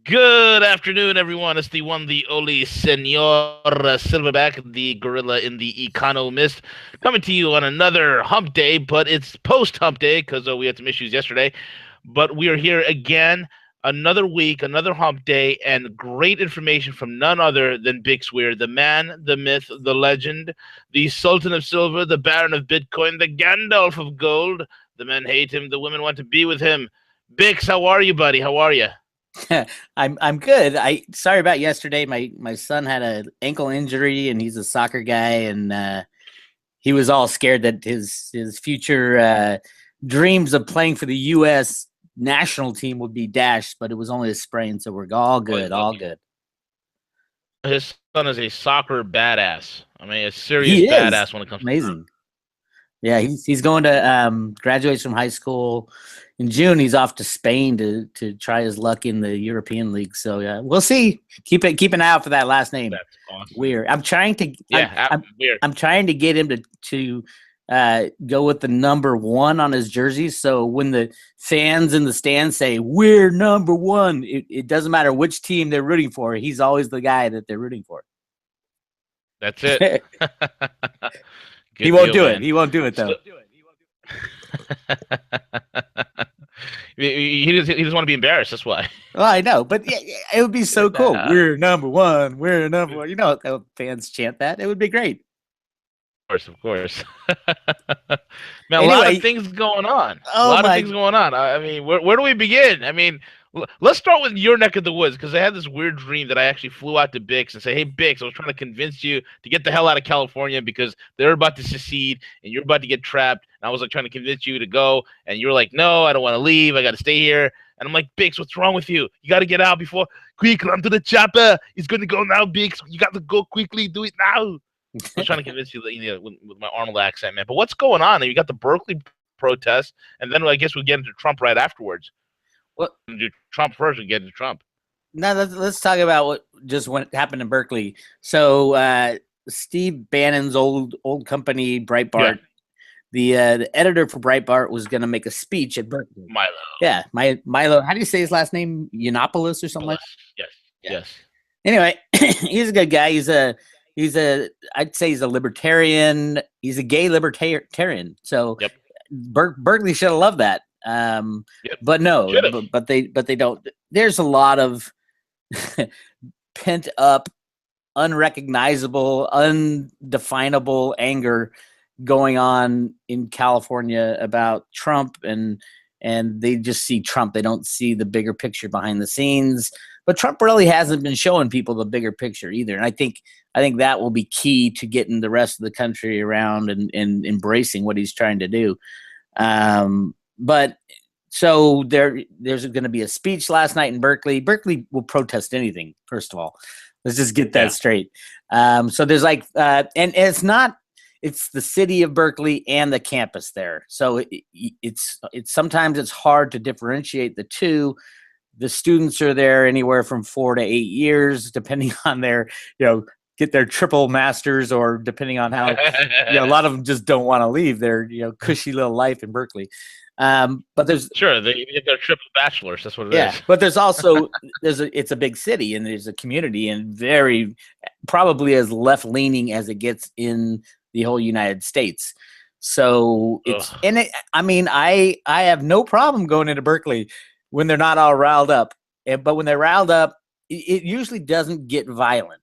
Good afternoon, everyone. It's the one, the only Senor Silverback, the gorilla in the economist, coming to you on another hump day, but it's post hump day because we had some issues yesterday. But we are here again, another week, another hump day, and great information from none other than Big Weir, the man, the myth, the legend, the Sultan of Silver, the Baron of Bitcoin, the Gandalf of Gold. The men hate him, the women want to be with him. Bix, how are you, buddy? How are you? I'm good. Sorry about yesterday. My son had an ankle injury, and he's a soccer guy, and he was all scared that his future dreams of playing for the U.S. national team would be dashed. But it was only a sprain, so we're all good. All good. His son is a soccer badass. I mean, a serious badass when it comes amazing. Yeah, he's going to graduate from high school in June. He's off to Spain to try his luck in the European League. So yeah, we'll see. Keep an eye out for that last name. That's awesome. Weir. I'm trying to Weir. I'm trying to get him to go with the number 1 on his jersey. So when the fans in the stands say "We're number 1," it doesn't matter which team they're rooting for. He's always the guy that they're rooting for. That's it. He won't do it. He won't do it though. He doesn't want to be embarrassed. That's why. Well, I know, but yeah, it would be so cool. We're number 1. We're number 1. You know, fans chant that. It would be great. Of course. Man, a lot of things going on. I mean, where do we begin? I mean, let's start with your neck of the woods, because I had this weird dream that I actually flew out to Bix and said, "Hey, Bix, I was trying to convince you to get the hell out of California because they're about to secede and you're about to get trapped." And I was like trying to convince you to go, and you were like, "No, I don't want to leave. I got to stay here." And I'm like, "Bix, what's wrong with you? You got to get out before quick. Run to the chopper. It's going to go now, Bix. You got to go quickly. Do it now." I was trying to convince you, with my Arnold accent, man. But what's going on? You got the Berkeley protest, and then I guess we'll get into Trump right afterwards. Well, do Trump first and get into Trump. Now let's talk about what happened in Berkeley. So Steve Bannon's old company, Breitbart, the editor for Breitbart was going to make a speech at Berkeley. Milo. Yeah, Milo. How do you say his last name? Yiannopoulos or something like that? Yes. Anyway, he's a good guy. I'd say he's a libertarian. He's a gay libertarian. So Berkeley should have loved that. But no, but they don't. There's a lot of pent up, unrecognizable, undefinable anger going on in California about Trump, and they just see Trump. They don't see the bigger picture behind the scenes. But Trump really hasn't been showing people the bigger picture either. And I think that will be key to getting the rest of the country around and embracing what he's trying to do. But so there's going to be a speech last night in Berkeley. Berkeley will protest anything, first of all. Let's just get that straight. So there's and it's the city of Berkeley and the campus there. So it's sometimes it's hard to differentiate the two. The students are there anywhere from 4 to 8 years, depending on their, get their triple masters, or depending on how, a lot of them just don't want to leave their, cushy little life in Berkeley. But there's they get their triple bachelors. That's what it is. But there's also it's a big city, and there's a community, and very probably as left leaning as it gets in the whole United States. So I have no problem going into Berkeley when they're not all riled up. But when they're riled up, it usually doesn't get violent.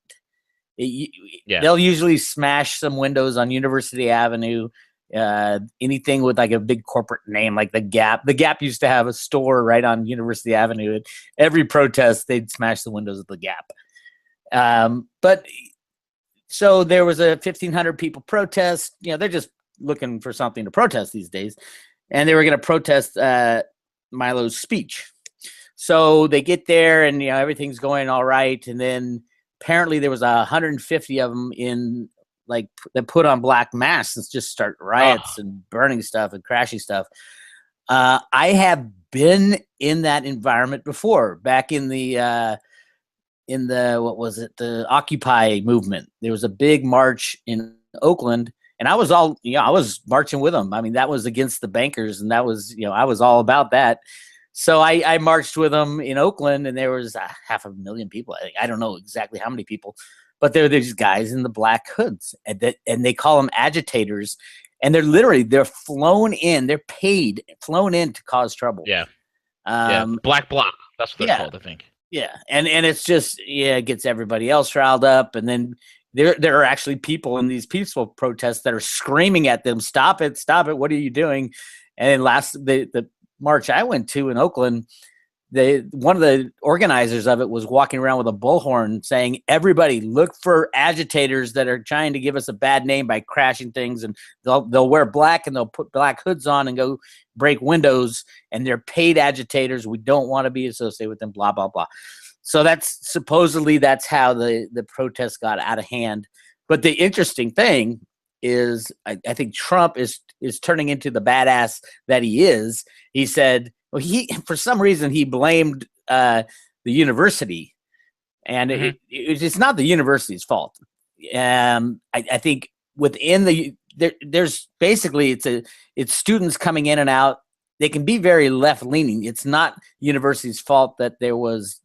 They'll usually smash some windows on University Avenue, anything with like a big corporate name like the Gap. The Gap used to have a store right on University Avenue. At every protest, they'd smash the windows of the Gap. But so there was a 1,500 people protest. They're just looking for something to protest these days. And they were going to protest Milo's speech. So they get there, and everything's going all right, and then apparently there was 150 of them that put on black masks and just start riots and burning stuff and crashing stuff. I have been in that environment before, back in the the Occupy movement. There was a big march in Oakland, and I was marching with them. I mean, that was against the bankers, and that was, I was all about that. So I marched with them in Oakland, and there was 500,000 people. I don't know exactly how many people, but there were these guys in the black hoods, and they call them agitators, and they're flown in, they're flown in to cause trouble. Yeah. Black bloc. That's what they're called, I think. Yeah, and it's just it gets everybody else riled up, and then there are actually people in these peaceful protests that are screaming at them, "Stop it! Stop it! What are you doing?" And the march I went to in Oakland, one of the organizers of it was walking around with a bullhorn saying, "Everybody, look for agitators that are trying to give us a bad name by crashing things, and they'll wear black and they'll put black hoods on and go break windows, and they're paid agitators. We don't want to be associated with them, blah, blah, blah." So that's how the protest got out of hand. But the interesting thing is I think Trump is turning into the badass that he is. He said, well, for some reason he blamed the university, and it's not the university's fault. I think within there's basically it's students coming in and out. They can be very left-leaning. It's not university's fault that there was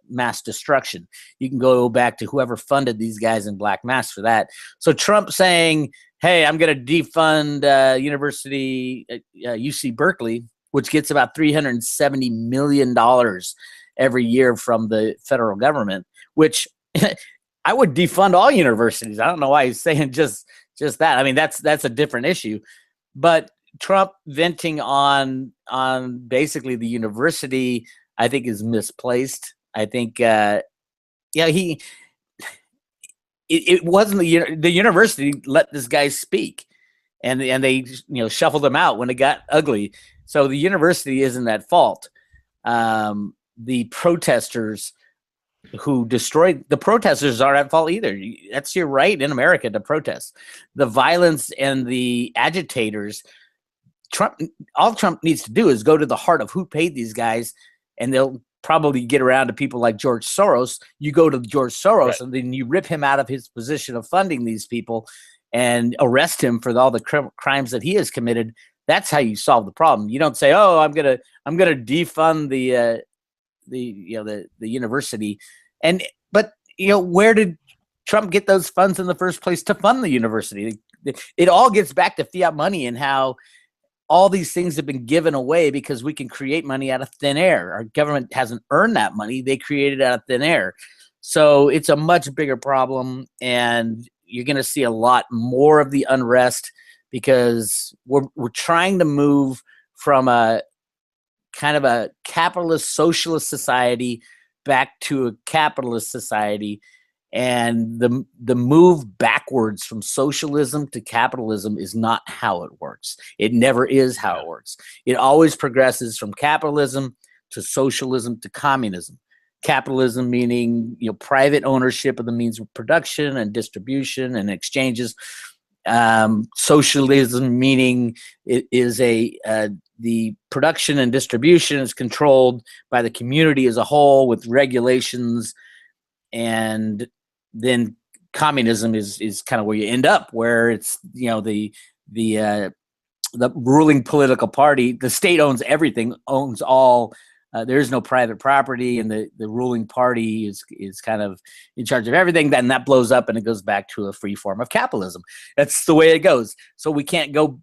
mass destruction. You can go back to whoever funded these guys in black masks for that. So Trump saying, hey, I'm going to defund University UC Berkeley, which gets about $370 million every year from the federal government, which I would defund all universities. I don't know why he's saying just that. I mean, that's a different issue. But Trump venting on basically the university, I think, is misplaced. I think, it wasn't the university let this guy speak, and they shuffled him out when it got ugly. So the university isn't at fault. The protesters who destroyed the protesters aren't at fault either. That's your right in America to protest. The violence and the agitators. All Trump needs to do is go to the heart of who paid these guys, and they'll probably get around to people like George Soros. You go to George Soros, right, and then you rip him out of his position of funding these people and arrest him for all the crimes that he has committed. That's how you solve the problem. You don't say, "Oh, I'm gonna defund the university," but where did Trump get those funds in the first place to fund the university? It all gets back to fiat money and how all these things have been given away because we can create money out of thin air. Our government hasn't earned that money. They created it out of thin air. So it's a much bigger problem, and you're going to see a lot more of the unrest because we're trying to move from a kind of a capitalist socialist society back to a capitalist society. And the move backwards from socialism to capitalism is not how it works. It never is how it works. It always progresses from capitalism to socialism to communism. Capitalism meaning private ownership of the means of production and distribution and exchanges. Socialism meaning it is the production and distribution is controlled by the community as a whole with regulations, and then communism is kind of where you end up, where it's the ruling political party, the state owns everything, owns all. There is no private property, and the ruling party is kind of in charge of everything. Then that blows up, and it goes back to a free form of capitalism. That's the way it goes. So we can't go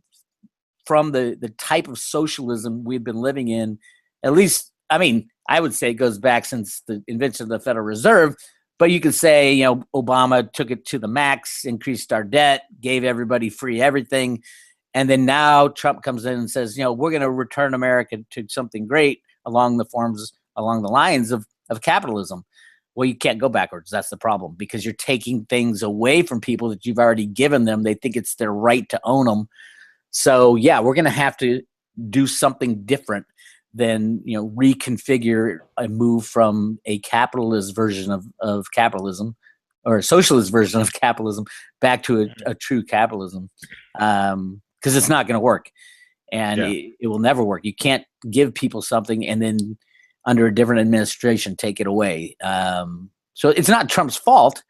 from the type of socialism we've been living in. At least, I mean, I would say it goes back since the invention of the Federal Reserve. But you could say, Obama took it to the max, increased our debt, gave everybody free everything. And then now Trump comes in and says, we're going to return America to something great along the lines of capitalism. Well, you can't go backwards. That's the problem, because you're taking things away from people that you've already given them. They think it's their right to own them. So, yeah, we're going to have to do something different than reconfigure a move from a capitalist version of capitalism or a socialist version of capitalism back to a true capitalism, because it's not going to work, and it will never work. You can't give people something and then under a different administration take it away. So it's not Trump's fault.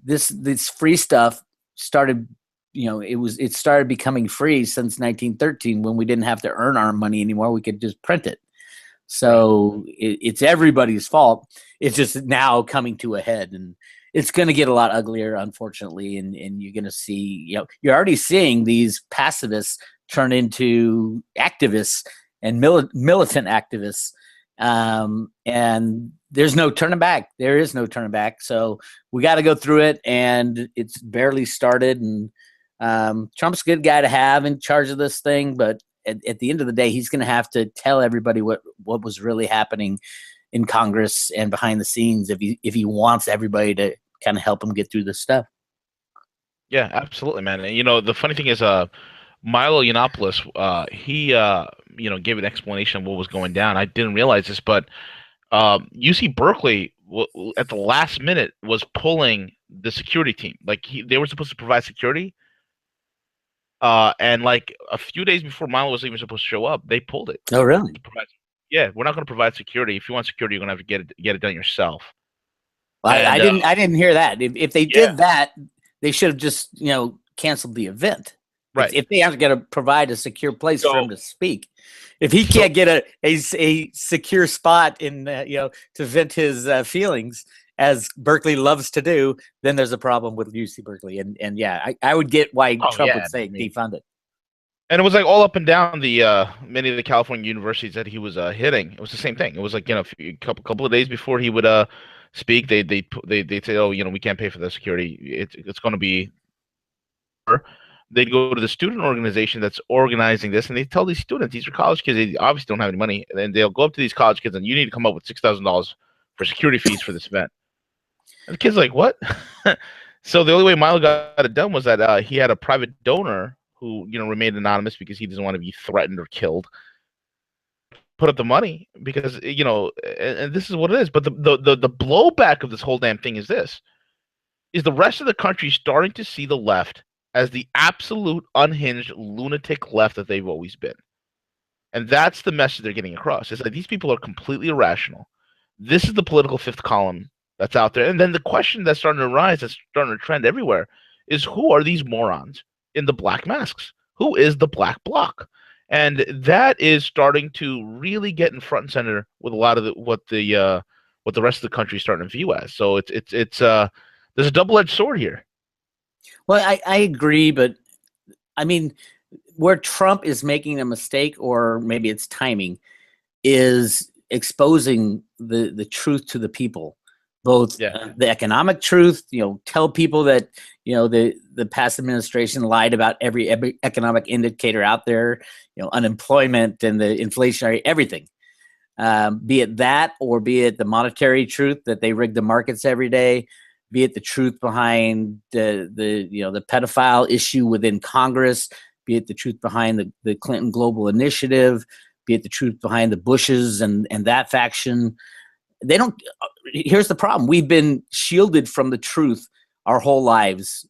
This free stuff started it started becoming free since 1913 when we didn't have to earn our money anymore. We could just print it. So it's everybody's fault. It's just now coming to a head, and it's going to get a lot uglier, unfortunately. And you're going to see, you're already seeing these pacifists turn into activists and militant activists. And there's no turning back. There is no turning back. So we got to go through it, and it's barely started. And Trump's a good guy to have in charge of this thing, but at the end of the day, he's going to have to tell everybody what was really happening in Congress and behind the scenes if he wants everybody to kind of help him get through this stuff. Yeah, absolutely, man. And, the funny thing is, Milo Yiannopoulos, he gave an explanation of what was going down. I didn't realize this, but UC Berkeley at the last minute was pulling the security team. Like they were supposed to provide security. And like a few days before Milo was even supposed to show up, they pulled it. Oh, really? Yeah, we're not going to provide security. If you want security, you're going to have to get it done yourself. Well, I didn't hear that. If they did that, they should have just canceled the event. Right. If they aren't going to provide a secure place for him to speak, if he can't get a secure spot in to vent his feelings, as Berkeley loves to do, then there's a problem with UC Berkeley. And yeah, I would get why Trump would say defund it. And it was like all up and down the many of the California universities that he was hitting. It was the same thing. It was like a couple of days before he would speak, they say, oh, we can't pay for the security. It's going to be. They'd go to the student organization that's organizing this, and they tell these students, these are college kids, they obviously don't have any money, and they'll go up to these college kids and you need to come up with $6,000 for security fees for this event. And the kid's like, what? So the only way Milo got it done was that he had a private donor who remained anonymous because he doesn't want to be threatened or killed. Put up the money because and this is what it is. But the blowback of this whole damn thing is this: is the rest of the country starting to see the left as the absolute unhinged lunatic left that they've always been. And that's the message they're getting across. It's like these people are completely irrational. This is the political fifth column that's out there. And then the question that's starting to rise, that's starting to trend everywhere, is who are these morons in the black masks? Who is the black bloc? And that is starting to really get in front and center with a lot of what the rest of the country is starting to view as. So it's there's a double-edged sword here. Well, I agree, but I mean, where Trump is making a mistake, or maybe it's timing, is exposing the truth to the people, both the economic truth. Tell people that the past administration lied about every economic indicator out there, unemployment and the inflationary everything. Be it that, or be it the monetary truth that they rig the markets every day. Be it the truth behind the pedophile issue within Congress, be it the truth behind the Clinton Global Initiative, be it the truth behind the Bushes and that faction. They don't. Here's the problem: we've been shielded from the truth our whole lives.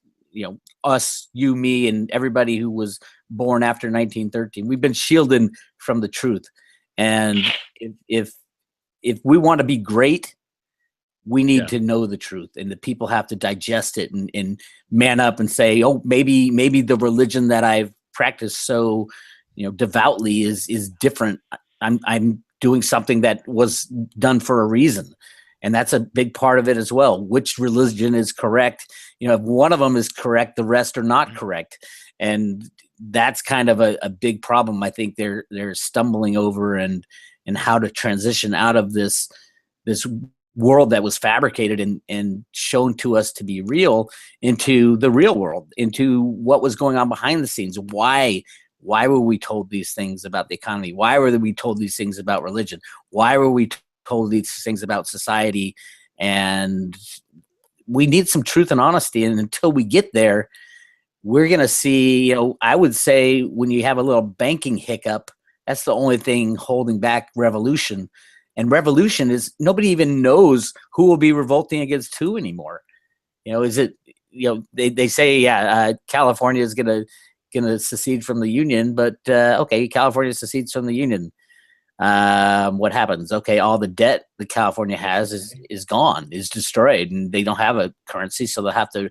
Us, you, me, and everybody who was born after 1913. We've been shielded from the truth, and if we want to be great, we need to know the truth, and the people have to digest it and man up and say, oh, maybe the religion that I've practiced so devoutly is different. I'm doing something that was done for a reason, and that's a big part of it as well. Which religion is correct? If one of them is correct, the rest are not correct, and that's kind of a big problem. I think they're stumbling over and how to transition out of this world that was fabricated and shown to us to be real into the real world, into what was going on behind the scenes. Why were we told these things about the economy? Why were we told these things about religion? Why were we told these things about society? And we need some truth and honesty. And until we get there, we're going to see, I would say when you have a little banking hiccup, that's the only thing holding back revolution. And revolution is nobody even knows who will be revolting against who anymore. Is it, they say, California is going to secede from the union, but okay, California secedes from the union. What happens? Okay, all the debt that California has is gone, is destroyed, and they don't have a currency, so they'll have to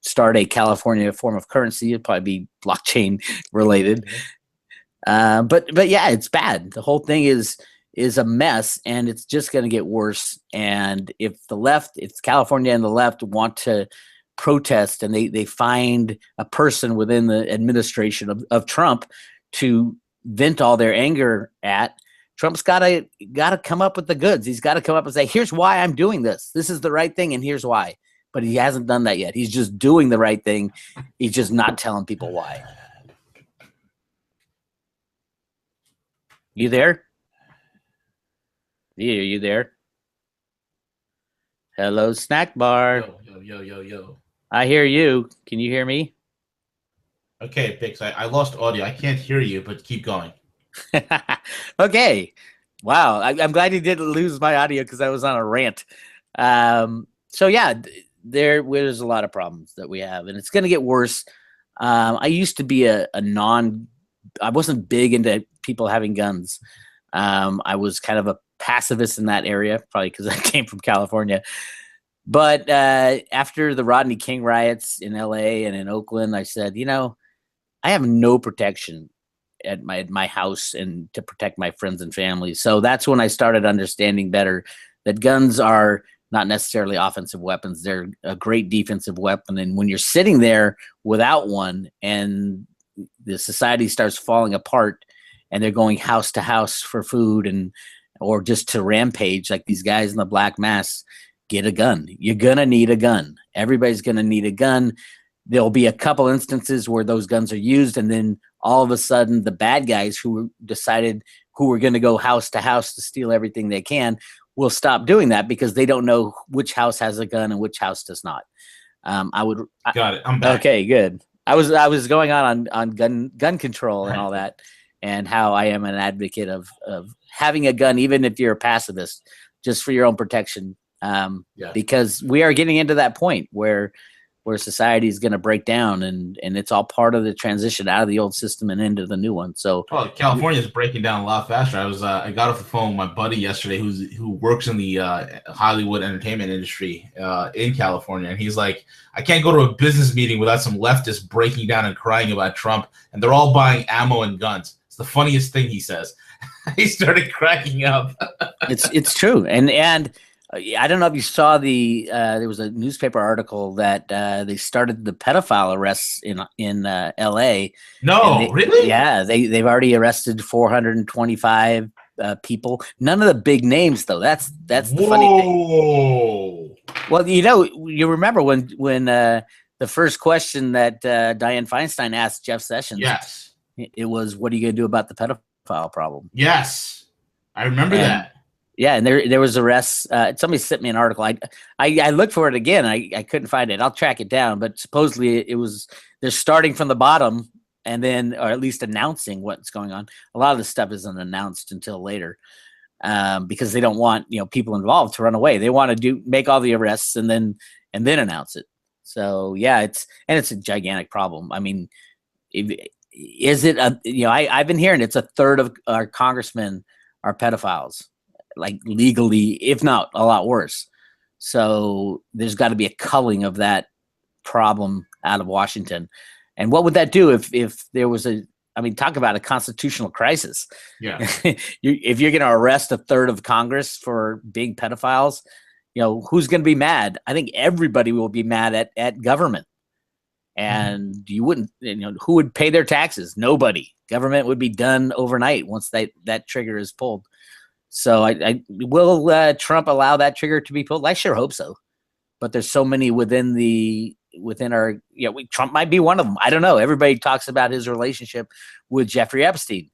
start a California form of currency. It'd probably be blockchain related. But yeah, it's bad. The whole thing is a mess, and it's just going to get worse. And if California and the left want to protest, and they find a person within the administration of Trump to vent all their anger at, Trump's got to come up with the goods. He's got to come up and say, here's why I'm doing this. This is the right thing, and here's why. But he hasn't done that yet. He's just doing the right thing. He's just not telling people why. You there? Yeah, are you there? Hello, snack bar. Yo. I hear you. Can you hear me? Okay, Bix, I lost audio. I can't hear you, but keep going. Okay. Wow. I'm glad you didn't lose my audio because I was on a rant. So yeah, there's a lot of problems that we have, and it's going to get worse. I used to be I wasn't big into people having guns. I was kind of a pacifist in that area, probably because I came from California. But after the Rodney King riots in LA and in Oakland, I said, I have no protection at my house and to protect my friends and family. So that's when I started understanding better that guns are not necessarily offensive weapons. They're a great defensive weapon. And when you're sitting there without one and the society starts falling apart and they're going house to house for food or just to rampage like these guys in the black masks, get a gun. You're going to need a gun. Everybody's going to need a gun. There'll be a couple instances where those guns are used, and then all of a sudden the bad guys who decided who were going to go house to house to steal everything they can will stop doing that because they don't know which house has a gun and which house does not. Got it. I'm back. Okay, good. I was going on gun control and all that, and how I am an advocate of having a gun, even if you're a pacifist, just for your own protection. Because we are getting into that point where society is going to break down, and it's all part of the transition out of the old system and into the new one. So, California is breaking down a lot faster. I got off the phone with my buddy yesterday who works in the Hollywood entertainment industry in California, and he's like, I can't go to a business meeting without some leftists breaking down and crying about Trump, and they're all buying ammo and guns. It's the funniest thing, he says. He started cracking up. It's true, and I don't know if you saw there was a newspaper article that they started the pedophile arrests in L.A. No, really? Yeah, they've already arrested 425 people. None of the big names, though. That's the funny thing. Well, you remember when the first question that Dianne Feinstein asked Jeff Sessions? Yes, it was, "What are you going to do about the pedophile problem?" Yes, I remember that. Yeah, and there was arrests. Somebody sent me an article. I looked for it again. I couldn't find it. I'll track it down. But supposedly they're starting from the bottom and then, or at least announcing what's going on. A lot of the stuff isn't announced until later because they don't want people involved to run away. They want to make all the arrests and then announce it. So yeah, it's a gigantic problem. I mean, is it I've been hearing it's a third of our congressmen are pedophiles. Like legally, if not a lot worse. So there's got to be a culling of that problem out of Washington. And what would that do if there was talk about a constitutional crisis. Yeah. If you're going to arrest a third of Congress for being pedophiles, who's going to be mad? I think everybody will be mad at government. And you wouldn't, who would pay their taxes? Nobody. Government would be done overnight once that trigger is pulled. So will Trump allow that trigger to be pulled? I sure hope so. But there's so many within our, Trump might be one of them. I don't know. Everybody talks about his relationship with Jeffrey Epstein.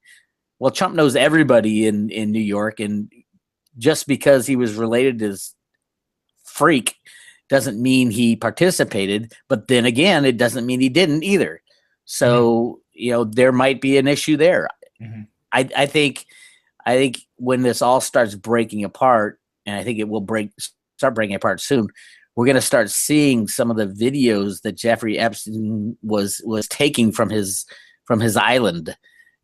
Well, Trump knows everybody in New York, and just because he was related to this freak doesn't mean he participated. But then again, it doesn't mean he didn't either. So, there might be an issue there. Mm-hmm. I think when this all starts breaking apart, and I think it will start breaking apart soon, we're going to start seeing some of the videos that Jeffrey Epstein was taking from his island.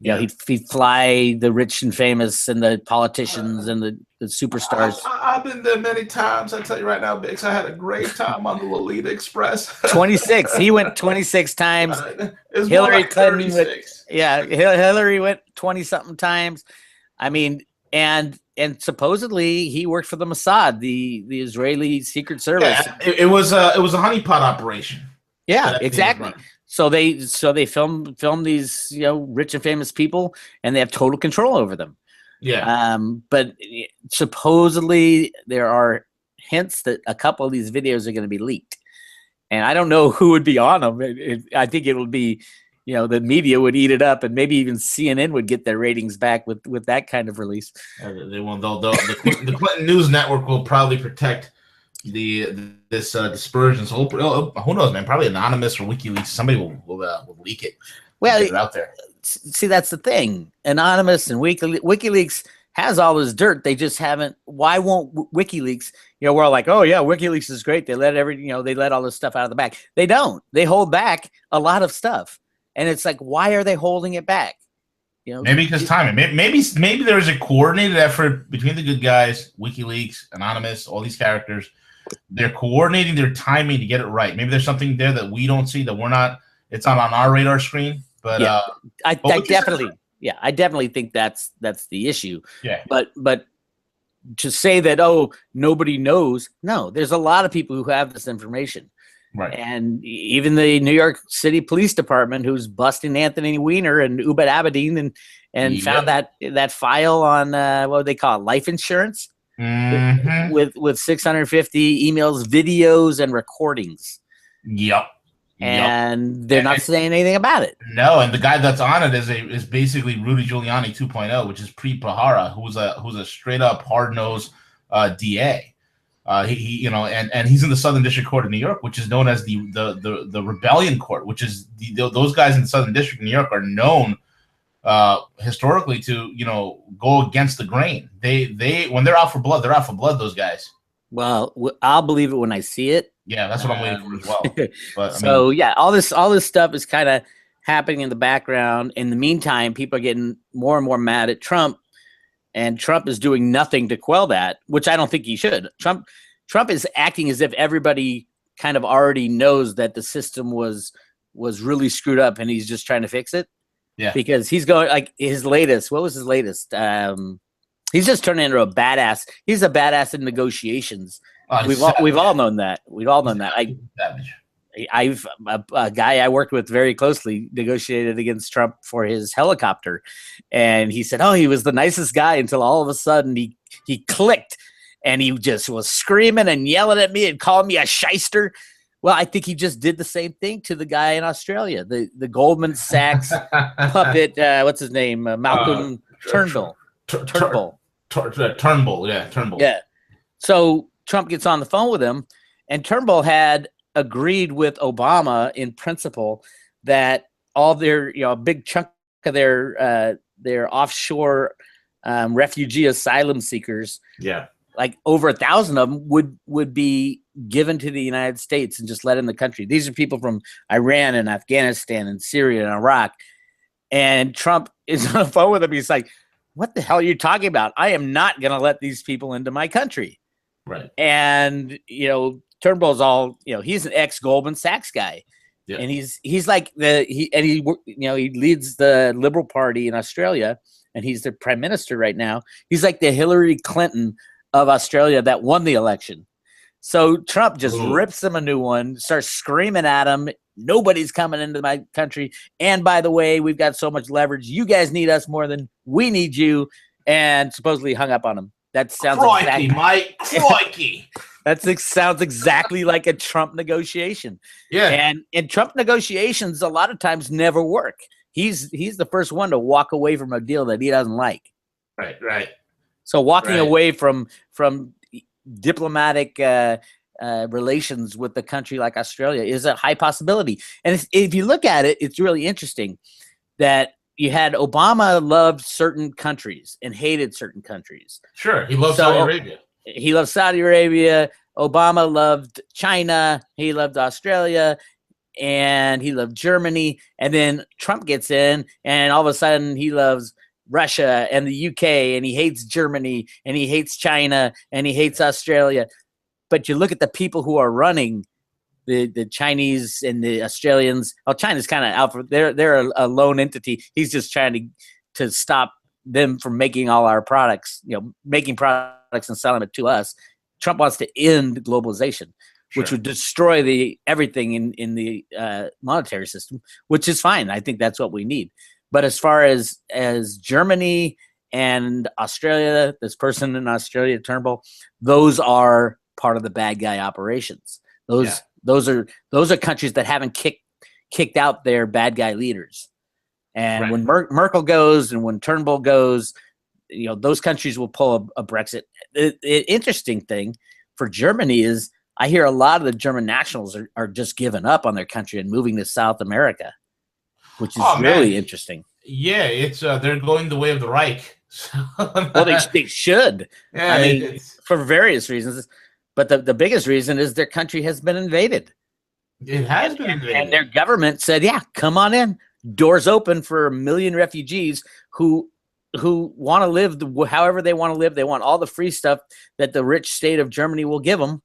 You know, he'd fly the rich and famous and the politicians and the superstars. I've been there many times. I tell you right now, Bix, I had a great time on the Lolita Express. 26. He went 26 times. Hillary Clinton Hillary went 20-something times. I mean, and supposedly he worked for the Mossad, the Israeli Secret Service. Yeah, it was a honeypot operation. Yeah, exactly. So they film these, you know, rich and famous people, and they have total control over them. Yeah. But supposedly there are hints that a couple of these videos are going to be leaked, and I don't know who would be on them. I think it would be, you know, the media would eat it up, and maybe even CNN would get their ratings back with that kind of release. They won't. The Clinton News Network will probably protect this dispersion. So who knows, man? Probably anonymous or WikiLeaks. Somebody will leak it. Well, get it out there. See, that's the thing. Anonymous and WikiLeaks has all this dirt. They just haven't. Why won't WikiLeaks? You know, we're all like, oh yeah, WikiLeaks is great. They let they let all this stuff out of the back. They don't. They hold back a lot of stuff, and it's like, why are they holding it back? You know, maybe because timing. Maybe there is a coordinated effort between the good guys, WikiLeaks, Anonymous, all these characters. They're coordinating their timing to get it right. Maybe there's something there that we don't see, that we're not. It's not on our radar screen. But yeah, I definitely think that's the issue. Yeah. But to say that, oh, nobody knows, no, there's a lot of people who have this information. Right. And even the New York City Police Department, who's busting Anthony Weiner and Ubed Abedin and found that file on what do they call it, life insurance, with 650 emails, videos, and recordings. Yep. And they're not saying anything about it. No, and the guy that's on it is basically Rudy Giuliani 2.0, which is pre-Pahara, who's a straight up hard nosed DA. He and he's in the Southern District Court of New York, which is known as the Rebellion Court, which is those guys in the Southern District of New York are known historically to go against the grain. They when they're out for blood, those guys. Well, I'll believe it when I see it. Yeah, that's what I'm waiting for as well. But all this stuff is kind of happening in the background. In the meantime, people are getting more and more mad at Trump, and Trump is doing nothing to quell that, which I don't think he should. Trump is acting as if everybody kind of already knows that the system was really screwed up, and he's just trying to fix it. Yeah, because he's going like his latest. What was his latest? He's just turning into a badass. He's a badass in negotiations. We've all known that. We've all known that. I've a guy I worked with very closely negotiated against Trump for his helicopter, and he said, "Oh, he was the nicest guy," until all of a sudden he clicked, and he just was screaming and yelling at me and calling me a shyster. Well, I think he just did the same thing to the guy in Australia, the Goldman Sachs puppet. What's his name? Malcolm Turnbull. Turnbull. Yeah. So Trump gets on the phone with him, and Turnbull had agreed with Obama in principle that all their, a big chunk of their offshore refugee asylum seekers, like over 1,000 of them would be given to the United States and just let in the country. These are people from Iran and Afghanistan and Syria and Iraq. And Trump is on the phone with him. He's like, "What the hell are you talking about? I am not going to let these people into my country." Right. And, Turnbull's all, he's an ex-Goldman Sachs guy. Yeah. And he's like he leads the Liberal Party in Australia, and he's the prime minister right now. He's like the Hillary Clinton of Australia that won the election. So Trump just rips him a new one, starts screaming at him. Nobody's coming into my country. And by the way, we've got so much leverage. You guys need us more than we need you. And supposedly hung up on him. That sounds crikey, Mike. Crikey. That sounds exactly like a Trump negotiation. Yeah. And Trump negotiations a lot of times never work. He's the first one to walk away from a deal that he doesn't like. Right. So walking away from diplomatic relations with a country like Australia is a high possibility. And if you look at it, it's really interesting that you had Obama loved certain countries and hated certain countries. Sure. He loved Saudi Arabia. He loved Saudi Arabia. Obama loved China. He loved Australia. and he loved Germany, and then Trump gets in, and all of a sudden he loves Russia and the UK, and he hates Germany, and he hates China, and he hates Australia. But you look at the people who are running, the Chinese and the Australians. Oh, China's kind of out for they're a lone entity. He's just trying to stop them from making all our products, making products and selling it to us. Trump wants to end globalization, which would destroy everything in the monetary system, which is fine. I think that's what we need. But as far as Germany and Australia, this person in Australia, Turnbull, those are part of the bad guy operations. Those are countries that haven't kicked out their bad guy leaders. And when Merkel goes and when Turnbull goes, those countries will pull a Brexit. The interesting thing for Germany is I hear a lot of the German nationals are just giving up on their country and moving to South America, which is really interesting. Yeah, it's they're going the way of the Reich. Well, they should. Yeah, I mean, for various reasons. But the biggest reason is their country has been invaded. It has been invaded. And their government said, yeah, come on in. Doors open for 1 million refugees who want to live however they want to live. They want all the free stuff that the rich state of Germany will give them.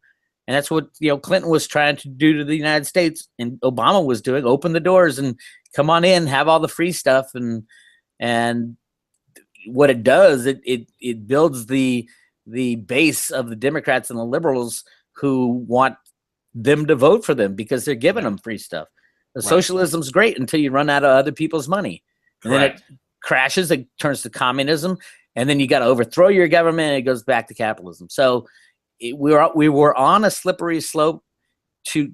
And that's what Clinton was trying to do to the United States, and Obama was doing. Open the doors and come on in, have all the free stuff. And what it does, it builds the base of the Democrats and the liberals who want them to vote for them because they're giving them free stuff. Socialism's great until you run out of other people's money. And then it crashes, it turns to communism, and then you got to overthrow your government, and it goes back to capitalism. So we were on a slippery slope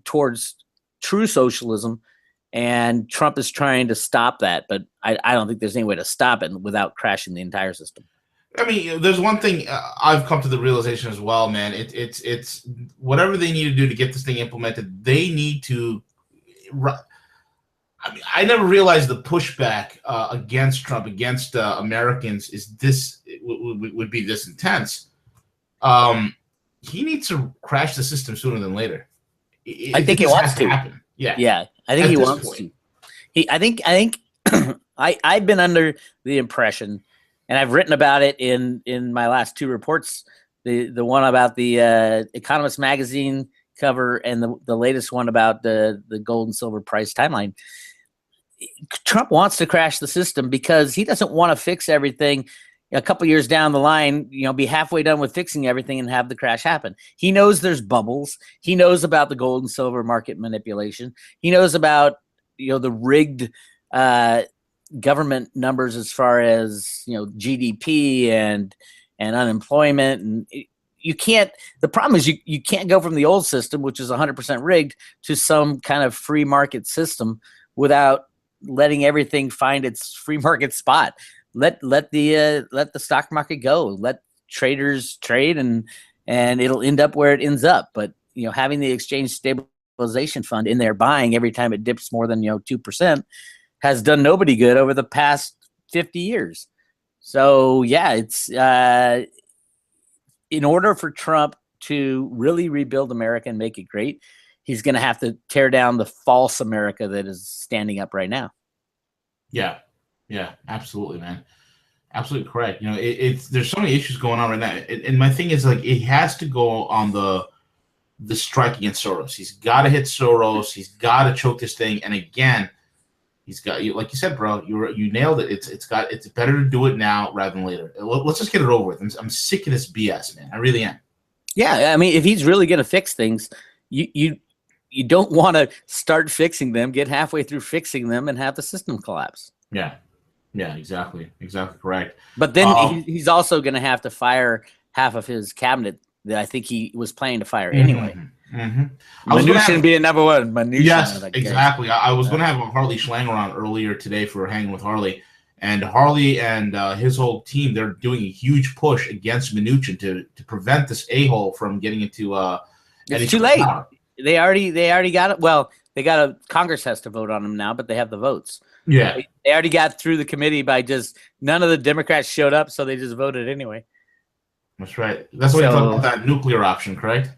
towards true socialism, and Trump is trying to stop that. But I don't think there's any way to stop it without crashing the entire system. I mean, there's one thing I've come to the realization as well, man. It's whatever they need to do to get this thing implemented, they need to. I mean, I never realized the pushback against Trump, against Americans, would be this intense. He needs to crash the system sooner than later. I think he wants to happen. Yeah. I think he wants to. I think I've been under the impression, and I've written about it in my last two reports, the one about the Economist magazine cover and the latest one about the gold and silver price timeline. Trump wants to crash the system because he doesn't want to fix everything a couple years down the line, be halfway done with fixing everything and have the crash happen. He knows there's bubbles. He knows about the gold and silver market manipulation. He knows about, the rigged government numbers as far as, GDP and unemployment. And you can't, the problem is you can't go from the old system, which is 100% rigged, to some kind of free market system without letting everything find its free market spot. Let the stock market go. Let traders trade, and it'll end up where it ends up. But having the exchange stabilization fund in there buying every time it dips more than 2% has done nobody good over the past 50 years. So yeah, it's in order for Trump to really rebuild America and make it great, he's going to have to tear down the false America that is standing up right now. Yeah, absolutely, man. Absolutely correct. There's so many issues going on right now. And my thing is, like, it has to go on the strike against Soros. He's got to hit Soros. He's got to choke this thing. And again, he's got, like you said, bro, you nailed it. It's better to do it now rather than later. Let's just get it over with. I'm sick of this BS, man. I really am. Yeah, I mean, if he's really going to fix things, you don't want to start fixing them, get halfway through fixing them, and have the system collapse. Yeah, exactly correct. But then he's also going to have to fire half of his cabinet that I think he was planning to fire anyway. Mnuchin being number one. Mnuchin, yes, exactly. I was going to have Harley Schlanger on earlier today for Hanging with Harley. And Harley and his whole team, they're doing a huge push against Mnuchin to prevent this a-hole from getting into it's too late. Power. They already got it. Well, Congress has to vote on him now, but they have the votes. Yeah. They already got through the committee by just none of the Democrats showed up, so they just voted anyway. That's right. That's what you talk about, that nuclear option, correct?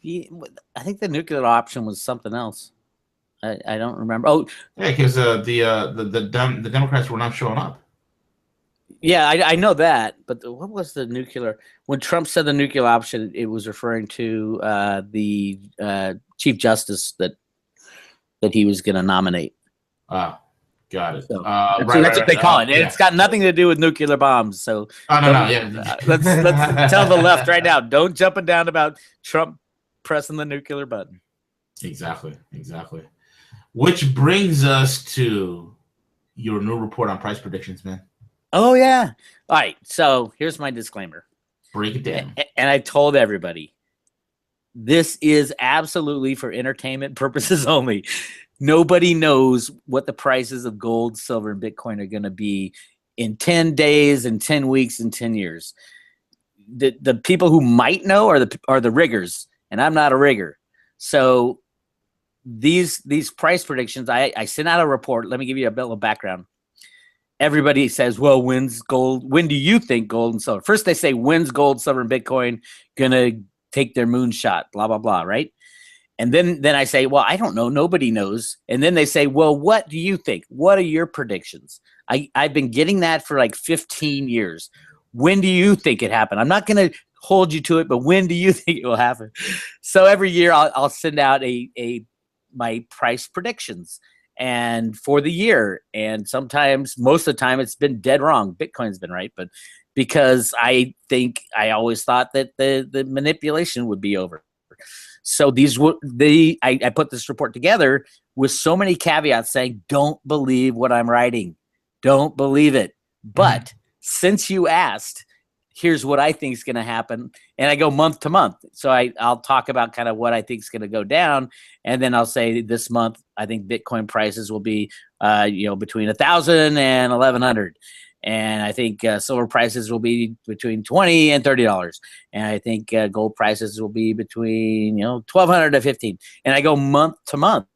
I think the nuclear option was something else. I don't remember. Oh, yeah, because the Democrats were not showing up. Yeah, I know that, but what was the nuclear? When Trump said the nuclear option, it was referring to the Chief Justice that he was going to nominate. Got it. So, that's what they call it. It's got nothing to do with nuclear bombs. So let's tell the left right now, don't jump it down about Trump pressing the nuclear button. Exactly. Which brings us to your new report on price predictions, man. Oh, yeah. All right. So here's my disclaimer. Break it down. And I told everybody, this is absolutely for entertainment purposes only. Nobody knows what the prices of gold, silver, and Bitcoin are going to be in 10 days, in 10 weeks, in 10 years. The people who might know are the riggers, and I'm not a rigger. So these price predictions, I sent out a report. Let me give you a bit of background. Everybody says, well, when do you think gold and silver? First they say, when's gold, silver, and Bitcoin gonna take their moonshot, blah, blah, blah, right? And then I say, well, I don't know, nobody knows. And then they say, well, what do you think? What are your predictions? I've been getting that for like 15 years. When do you think it happened? I'm not gonna hold you to it, but when do you think it will happen? So every year I'll send out my price predictions and for the year, and sometimes, most of the time, it's been dead wrong. Bitcoin's been right, but because I always thought that the manipulation would be over. So I put this report together with so many caveats saying, don't believe what I'm writing, don't believe it. But since you asked, here's what I think is going to happen. And I go month to month. So I'll talk about kind of what I think is going to go down. And then I'll say this month, I think Bitcoin prices will be, between 1,000 and 1,100. And I think silver prices will be between $20 and $30. And I think gold prices will be between, 1,200 to 15. And I go month to month.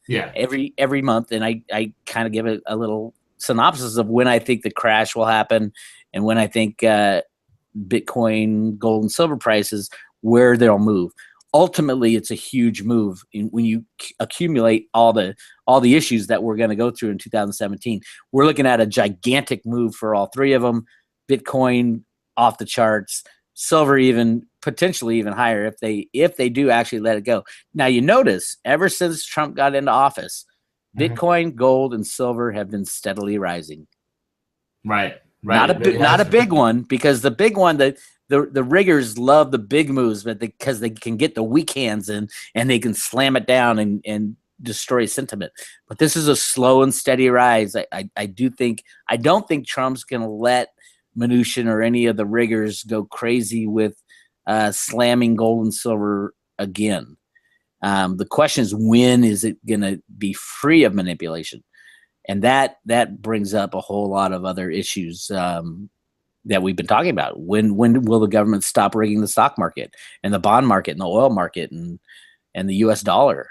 Yeah. Every month. And I kind of give a little synopsis of when I think the crash will happen and when I think, Bitcoin, gold, and silver prices, where they'll move. Ultimately, it's a huge move when you accumulate all the issues that we're going to go through in 2017. We're looking at a gigantic move for all three of them. Bitcoin off the charts, silver potentially even higher if they do actually let it go. Now you notice ever since Trump got into office, Bitcoin, gold, and silver have been steadily rising. Right. Not a big one, because the big one, the riggers love the big moves, but because they can get the weak hands in and they can slam it down and destroy sentiment. But this is a slow and steady rise. I don't think Trump's going to let Mnuchin or any of the riggers go crazy with slamming gold and silver again. The question is, when is it going to be free of manipulation? And that brings up a whole lot of other issues that we've been talking about. When will the government stop rigging the stock market and the bond market and the oil market and the U.S. dollar?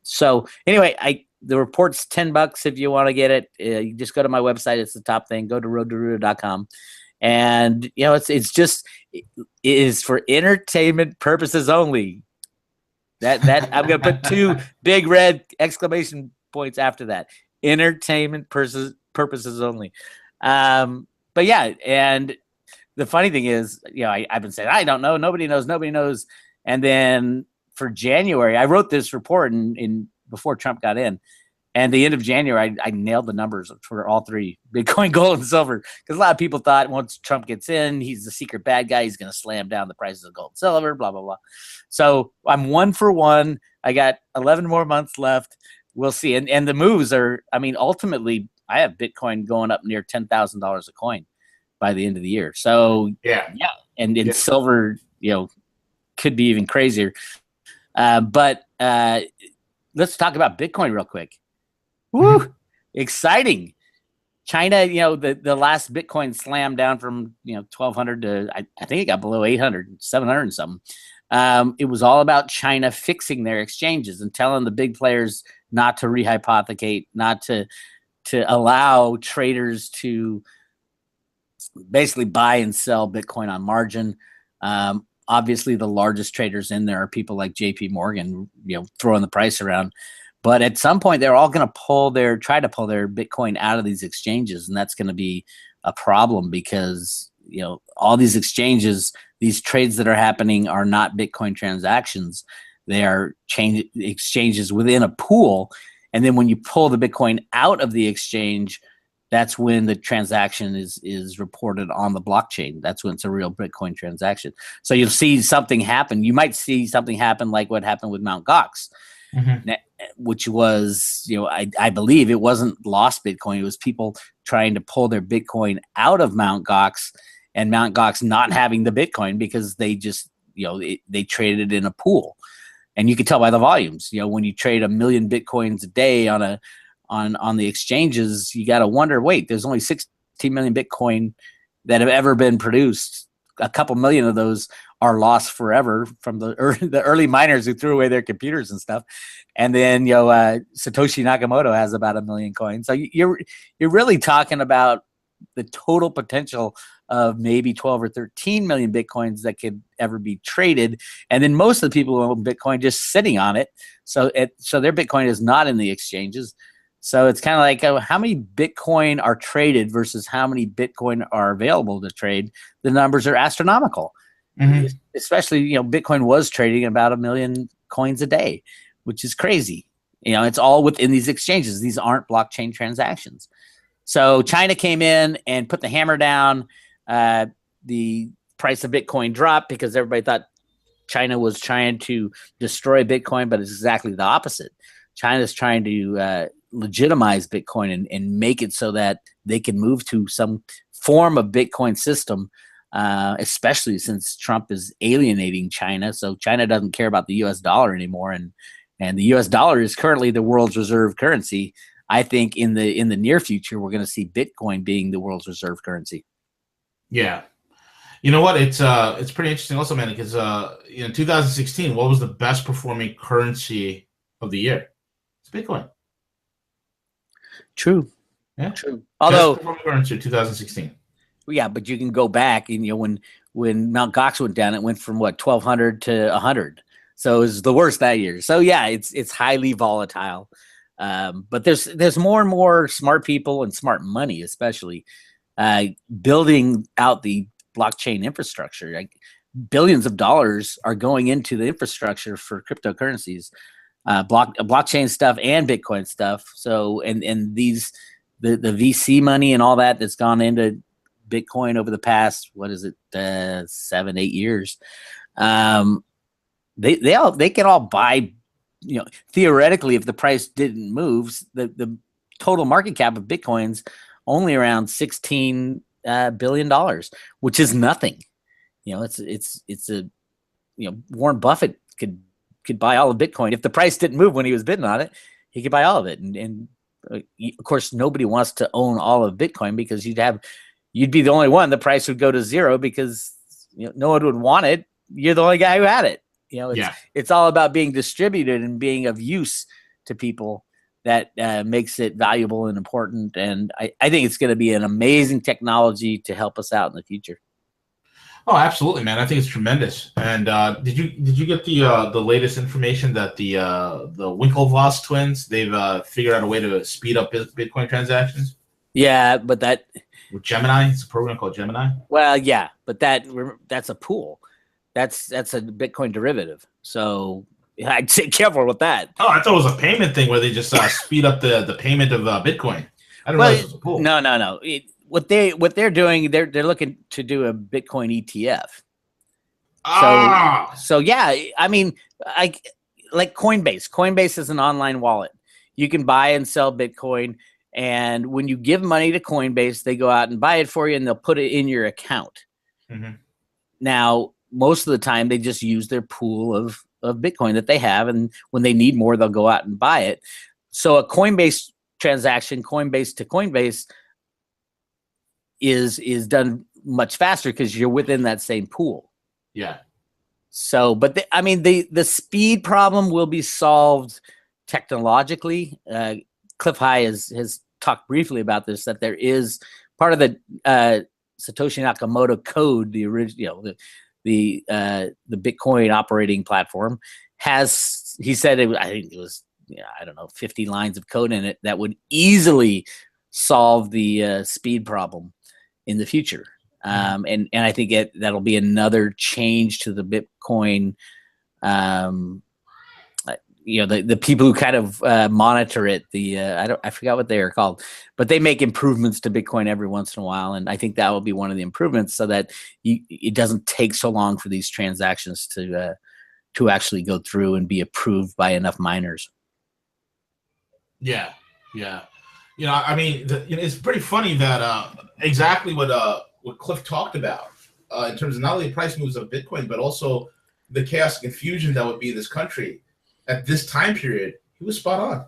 So anyway, the report's $10 if you want to get it. You just go to my website. It's the top thing. Go to roadtorudo.com. And it is for entertainment purposes only. That I'm going to put 2 big red exclamation points after that. Entertainment purposes only. But yeah, and the funny thing is, I've been saying, I don't know, nobody knows. And then for January, I wrote this report in before Trump got in. And the end of January, I nailed the numbers for all three, Bitcoin, gold, and silver. Because a lot of people thought once Trump gets in, he's the secret bad guy. He's going to slam down the prices of gold and silver, blah, blah, blah. So I'm 1 for 1. I got 11 more months left. We'll see. And the moves are, ultimately, I have Bitcoin going up near $10,000 a coin by the end of the year. So, yeah. And silver, could be even crazier. But let's talk about Bitcoin real quick. Woo! Exciting. China, the last Bitcoin slammed down from, 1,200 to, I think it got below 800, 700 and something. It was all about China fixing their exchanges and telling the big players not to rehypothecate, not to allow traders to basically buy and sell Bitcoin on margin. obviously the largest traders in there are people like JP Morgan, throwing the price around. But at some point, they're all going to try to pull their Bitcoin out of these exchanges, and that's going to be a problem because all these exchanges, these trades that are happening are not Bitcoin transactions. They are exchanges within a pool, and then when you pull the Bitcoin out of the exchange, that's when the transaction is reported on the blockchain. That's when it's a real Bitcoin transaction. So you'll see something happen. You might see something happen like what happened with Mt. Gox. Mm-hmm. Which was, I believe it wasn't lost Bitcoin. It was people trying to pull their Bitcoin out of Mt. Gox, and Mt. Gox not having the Bitcoin because they just, they traded in a pool. And you can tell by the volumes, when you trade 1 million Bitcoins a day on the exchanges, you got to wonder, wait, there's only 16 million Bitcoin that have ever been produced. A couple million of those are lost forever from the early miners who threw away their computers and stuff. And then, Satoshi Nakamoto has about 1 million coins. So you're really talking about the total potential of maybe 12 or 13 million Bitcoins that could ever be traded. And then most of the people who own Bitcoin just sitting on it. So their Bitcoin is not in the exchanges. So it's kind of like how many Bitcoin are traded versus how many Bitcoin are available to trade. The numbers are astronomical. Mm-hmm. Especially, Bitcoin was trading about 1 million coins a day, which is crazy. It's all within these exchanges. These aren't blockchain transactions. So China came in and put the hammer down. The price of Bitcoin dropped because everybody thought China was trying to destroy Bitcoin, but it's exactly the opposite. China's trying to legitimize Bitcoin and make it so that they can move to some form of Bitcoin system, especially since Trump is alienating China. So China doesn't care about the U.S. dollar anymore, and the U.S. dollar is currently the world's reserve currency. I think in the near future, we're going to see Bitcoin being the world's reserve currency. Yeah. You know what? It's pretty interesting also, man, because in 2016, what was the best performing currency of the year? It's Bitcoin. True. Yeah. True. Although best performing currency 2016. Yeah, but you can go back and when Mt. Gox went down, it went from 1,200 to 100. So it was the worst that year. So yeah, it's highly volatile. But there's more and more smart people and smart money, especially building out the blockchain infrastructure. Like billions of dollars are going into the infrastructure for cryptocurrencies, blockchain stuff and Bitcoin stuff. So and these the VC money and all that's gone into Bitcoin over the past 7-8 years. They can all buy. Theoretically, if the price didn't move, the total market cap of Bitcoin's only around $16 billion, which is nothing. It's a Warren Buffett could buy all of Bitcoin if the price didn't move when he was bidding on it. He could buy all of it, and of course, nobody wants to own all of Bitcoin because you'd be the only one. The price would go to zero because no one would want it. You're the only guy who had it. It's all about being distributed and being of use to people that makes it valuable and important. And I think it's going to be an amazing technology to help us out in the future. Oh, absolutely, man! I think it's tremendous. And did you get the latest information that the Winklevoss twins, they've figured out a way to speed up Bitcoin transactions? Yeah, but with Gemini, it's a program called Gemini. Well, yeah, but that's a pool. That's a Bitcoin derivative. So I'd say careful with that. Oh, I thought it was a payment thing where they just speed up the payment of Bitcoin. I don't know if it was a pool. No. What they're doing, they're looking to do a Bitcoin ETF. So yeah, I mean, like Coinbase. Coinbase is an online wallet. You can buy and sell Bitcoin, and when you give money to Coinbase, they go out and buy it for you, and they'll put it in your account. Mm-hmm. Now, most of the time, they just use their pool of Bitcoin that they have, and when they need more, they'll go out and buy it. So a Coinbase transaction, Coinbase to Coinbase, is done much faster because you're within that same pool. Yeah. So, but the speed problem will be solved technologically. Cliff High has talked briefly about this, that there is part of the Satoshi Nakamoto code, the original, the Bitcoin operating platform, he said I think it was, I don't know, 50 lines of code in it that would easily solve the speed problem in the future. And I think that'll be another change to the Bitcoin. The people who kind of monitor it, I forgot what they are called, but they make improvements to Bitcoin every once in a while, and I think that will be one of the improvements, so that it doesn't take so long for these transactions to actually go through and be approved by enough miners. Yeah. I mean, it's pretty funny that exactly what Cliff talked about in terms of not only the price moves of Bitcoin, but also the chaos and confusion that would be in this country at this time period. He was spot on.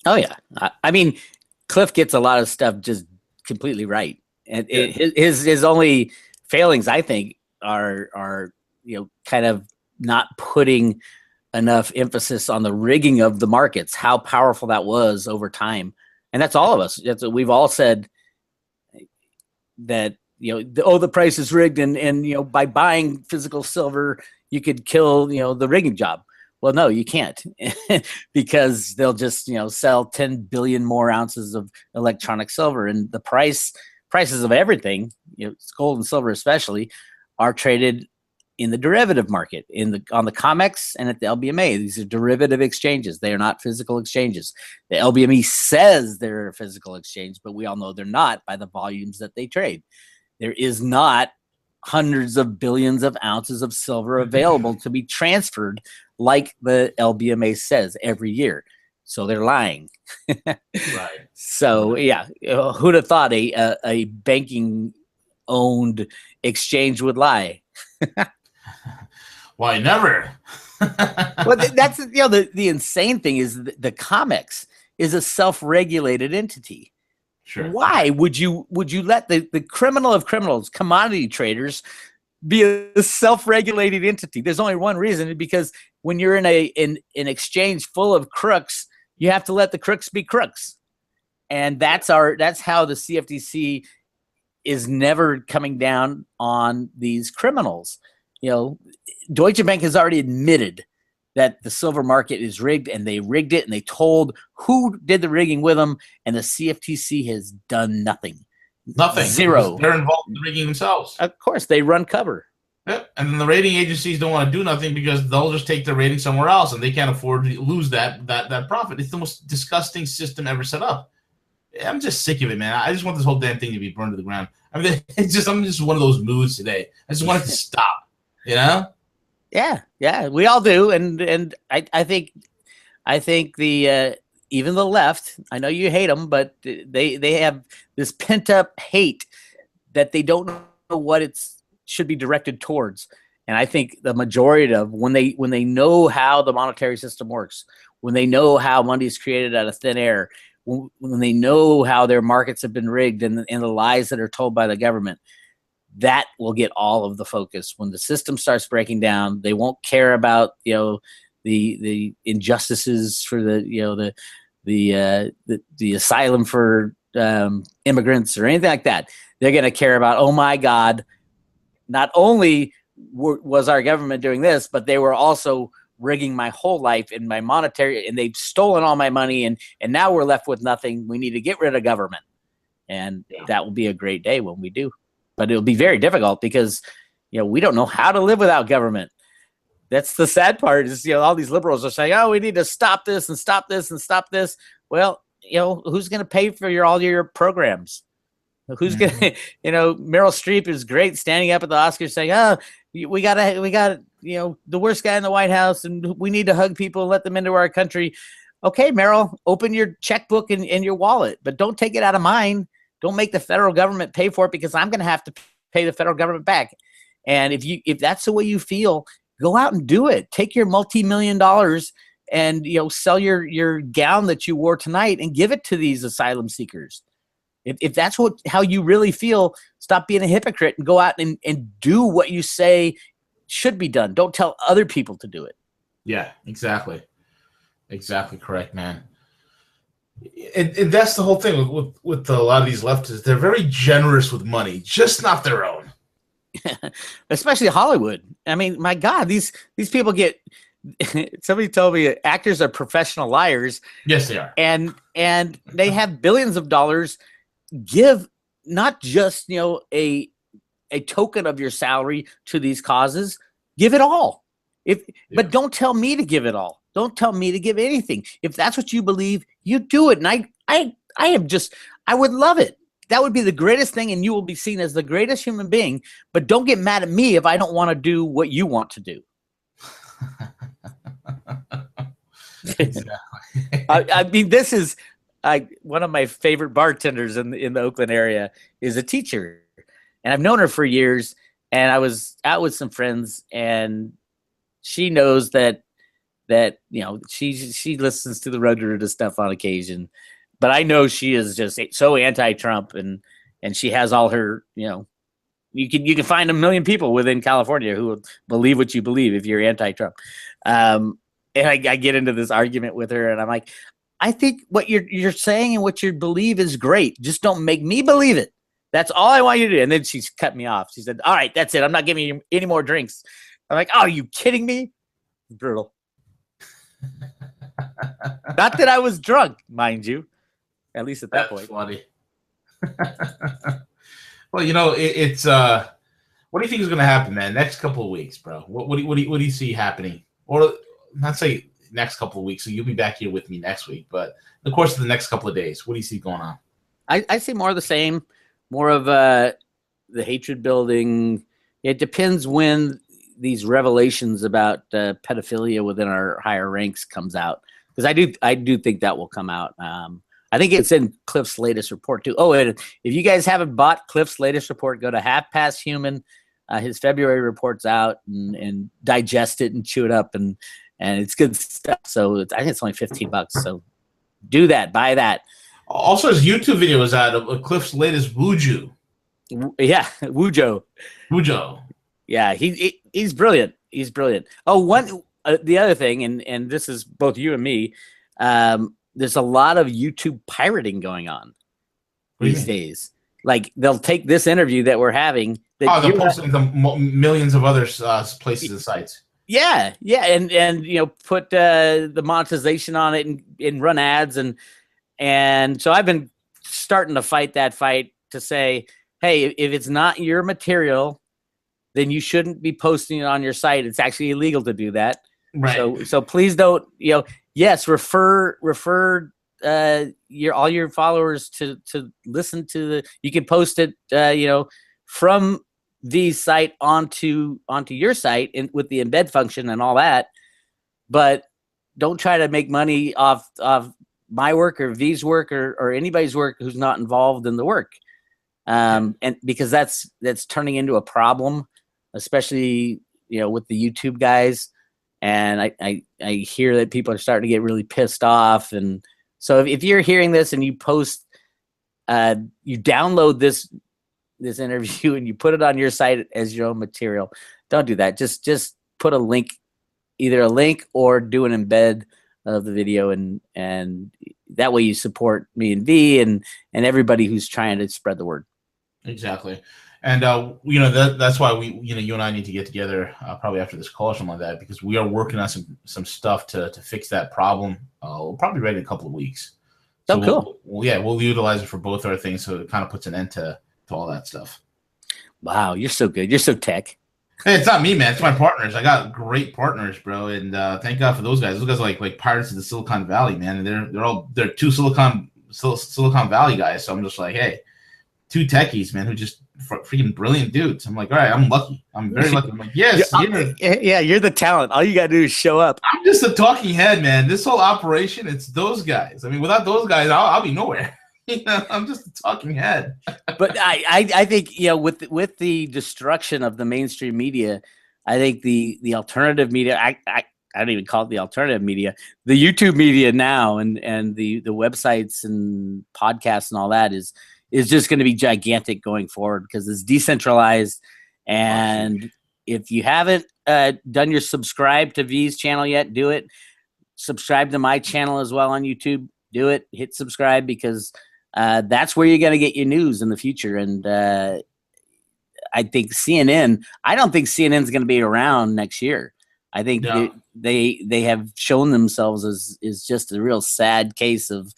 Oh yeah, I mean, Cliff gets a lot of stuff just completely right, and his only failings, I think, are kind of not putting enough emphasis on the rigging of the markets, how powerful that was over time, and that's all of us. We've all said that the price is rigged, and by buying physical silver you could kill the rigging job. Well, no, you can't, because they'll just sell 10 billion more ounces of electronic silver, and the prices of everything, gold and silver especially, are traded in the derivative market, on the COMEX and at the LBMA. These are derivative exchanges. They are not physical exchanges. The LBME says they're a physical exchange, but we all know they're not by the volumes that they trade. There is not hundreds of billions of ounces of silver available to be transferred like the LBMA says every year. So they're lying. Right. So yeah, who'd have thought a banking owned exchange would lie? Why, never. Well, that's the insane thing is the COMEX is a self-regulated entity. Sure. Why would you let the criminal of criminals, commodity traders, be a self-regulated entity? There's only one reason, because when you're in an exchange full of crooks, you have to let the crooks be crooks, and that's how the CFTC is never coming down on these criminals. Deutsche Bank has already admitted that the silver market is rigged, and they rigged it, and they told who did the rigging with them, and the CFTC has done nothing. Nothing. Zero. They're involved in the rigging themselves. Of course, they run cover. Yep. And then the rating agencies don't want to do nothing because they'll just take their rating somewhere else, and they can't afford to lose that profit. It's the most disgusting system ever set up. I'm just sick of it, man. I just want this whole damn thing to be burned to the ground. I mean, I'm just one of those moods today. I just want it to stop. Yeah, we all do, and I think the even the left, I know you hate them, but they have this pent up hate that they don't know what it should be directed towards. And I think the majority of when they know how the monetary system works, when they know how money is created out of thin air, when they know how their markets have been rigged and the lies that are told by the government, that will get all of the focus. When the system starts breaking down, they won't care about the injustices for the asylum for immigrants or anything like that. They're going to care about, oh my God, not only was our government doing this, but they were also rigging my whole life and my monetary, and they've stolen all my money, and now we're left with nothing. We need to get rid of government. And that will be a great day when we do. But it'll be very difficult because, we don't know how to live without government. That's the sad part is, all these liberals are saying, oh, we need to stop this and stop this and stop this. Well, who's going to pay for all your programs? Who's going to, Meryl Streep is great standing up at the Oscars saying, oh, we got the worst guy in the White House, and we need to hug people and let them into our country. Okay, Meryl, open your checkbook and your wallet, but don't take it out of mine. Don't make the federal government pay for it, because I'm going to have to pay the federal government back. And if that's the way you feel, go out and do it. Take your multi-million dollars and sell your gown that you wore tonight and give it to these asylum seekers. If that's how you really feel, stop being a hypocrite and go out and do what you say should be done. Don't tell other people to do it. Yeah, exactly. Exactly correct, man. And that's the whole thing with a lot of these leftists. They're very generous with money, just not their own. especially Hollywood. I mean, my God, these people get. Somebody told me actors are professional liars. Yes, they are, and they have billions of dollars. Give not just a token of your salary to these causes. Give it all. But don't tell me to give it all. Don't tell me to give anything. If that's what you believe, you do it. And I would love it. That would be the greatest thing, and you will be seen as the greatest human being. But don't get mad at me if I don't want to do what you want to do. I mean, this is one of my favorite bartenders in the Oakland area is a teacher, and I've known her for years. And I was out with some friends, and she knows that she listens to the Road-to stuff on occasion. But I know she is just so anti-Trump, and she has all her, you can find 1 million people within California who will believe what you believe if you're anti-Trump. And I get into this argument with her, and I'm like, I think what you're saying and what you believe is great. Just don't make me believe it. That's all I want you to do. And then she's cut me off. She said, all right, that's it. I'm not giving you any more drinks. I'm like, oh, are you kidding me? Brutal. Not that I was drunk, mind you. At least at that point. Funny. Well, it's what do you think is going to happen, man? Next couple of weeks, bro. What do you see happening? Or not say next couple of weeks. So you'll be back here with me next week, but in the course of the next couple of days, what do you see going on? I see more of the same, more of the hatred building. It depends when these revelations about pedophilia within our higher ranks comes out, because I do think that will come out. I think it's in Cliff's latest report too. Oh, and if you guys haven't bought Cliff's latest report, go to Half Past Human. His February report's out, and digest it and chew it up, and it's good stuff. So I think it's only $15. So do that, buy that. Also, his YouTube video is out of Cliff's latest Wuju. Yeah, Wujo. Yeah, he's brilliant. He's brilliant. Oh, the other thing, and this is both you and me. There's a lot of YouTube pirating going on these days. Like, they'll take this interview that we're having. They're posting to millions of other places and sites. Yeah, and put the monetization on it and run ads, and so I've been starting to fight that fight to say, hey, if it's not your material, then you shouldn't be posting it on your site. It's actually illegal to do that. Right. So please don't. Yes, refer all your followers to listen to the. You can post it, from the site onto your site with the embed function and all that, but don't try to make money off my work or V's work or anybody's work who's not involved in the work, and because that's turning into a problem, especially with the YouTube guys. And I hear that people are starting to get really pissed off. And so if you're hearing this and you post, you download this interview and you put it on your site as your own material, don't do that. Just put a link, either a link or do an embed of the video, and that way you support me and V and everybody who's trying to spread the word. Exactly. And that's why we, you and I need to get together probably after this call or something like that, because we are working on some stuff to fix that problem. We'll probably ready in a couple of weeks. So cool. We'll utilize it for both our things, so it kind of puts an end to all that stuff. Wow, you're so good. You're so tech. Hey, it's not me, man. It's my partners. I got great partners, bro, and thank God for those guys. Those guys are like pirates of the Silicon Valley, man. And they're two Silicon Valley guys. So I'm just like, hey, two techies, man, who just freaking brilliant dudes. I'm like, all right, I'm lucky. I'm very lucky. I'm like, yes, yeah, you're the talent. All you gotta do is show up. I'm just a talking head, man. This whole operation, it's those guys. I mean, without those guys, I'll be nowhere. I'm just a talking head. But I think with the destruction of the mainstream media, I think the alternative media, I don't even call it the alternative media, the YouTube media now, and the websites and podcasts and all that is just going to be gigantic going forward, because it's decentralized. And if you haven't done your subscribe to V's channel yet, do it. Subscribe to my channel as well on YouTube. Do it. Hit subscribe, because that's where you're going to get your news in the future. And I think CNN. I don't think CNN's going to be around next year. I think they have shown themselves as just a real sad case of,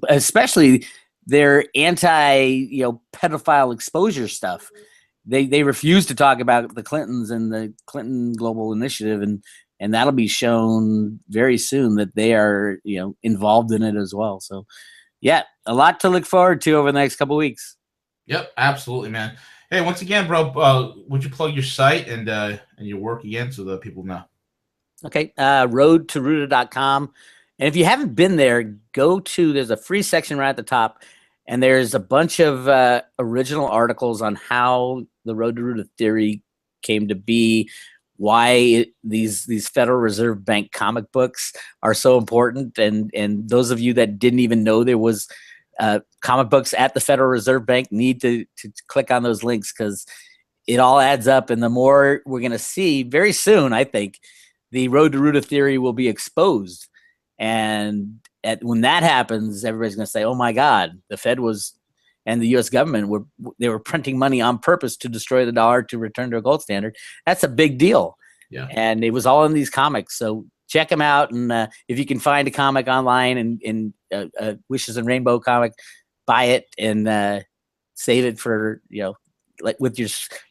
especially their pedophile exposure stuff. They refuse to talk about the Clintons and the Clinton Global Initiative, and that'll be shown very soon that they are involved in it as well. So, yeah, a lot to look forward to over the next couple of weeks. Yep, absolutely, man. Hey, once again, bro, would you plug your site and your work again so that people know? Okay, roadtoruta.com. And if you haven't been there, there's a free section right at the top, and there's a bunch of original articles on how the Road to Ruta theory came to be, why these Federal Reserve Bank comic books are so important, and those of you that didn't even know there was comic books at the Federal Reserve Bank need to click on those links, because it all adds up. And the more we're going to see very soon, I think the Road to Ruta theory will be exposed. And when that happens, everybody's going to say, oh my God, the Fed and the U.S. government were printing money on purpose to destroy the dollar to return to a gold standard. That's a big deal. Yeah. And it was all in these comics. So check them out. And if you can find a comic online and Wishes and Rainbow comic, buy it and save it for, like with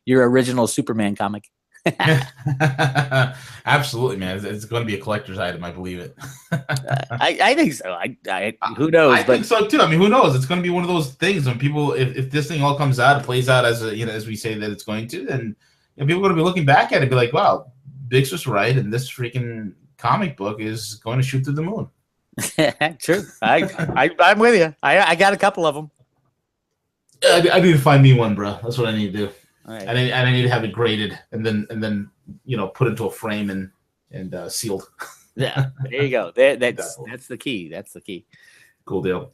your original Superman comic. Absolutely, man. It's going to be a collector's item. I believe it. I think so. Who knows? I think so too. I mean, who knows? It's going to be one of those things when people, if this thing all comes out, it plays out as as we say that it's going to, then people are going to be looking back at it and be like, wow, Biggs was right, and this freaking comic book is going to shoot through the moon. True. I'm with you. I got a couple of them. I need to find me one, bro. That's what I need to do. Right. And I need to have it graded and then put into a frame and sealed. Yeah, there you go. That's the key. That's the key. Cool deal.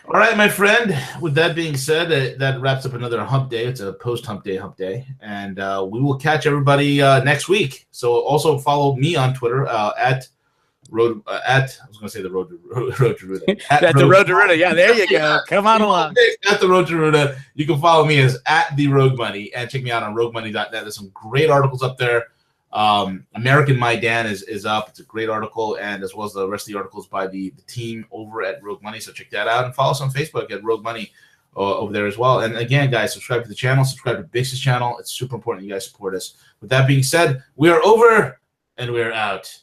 All right, my friend. With that being said, that wraps up another Hump Day. It's a post-Hump Day, and we will catch everybody next week. So also follow me on Twitter at Road I was going to say the Road to Ruta. At the Road to Ruta. Yeah, there you go. Come on along. At the Road to Ruta. You can follow me as at the Rogue Money and check me out on roguemoney.net. There's some great articles up there. American My Dan is up. It's a great article, and as well as the rest of the articles by the team over at Rogue Money. So check that out and follow us on Facebook at Rogue Money over there as well. And again, guys, subscribe to the channel. Subscribe to Biggs' channel. It's super important you guys support us. With that being said, we are over and we're out.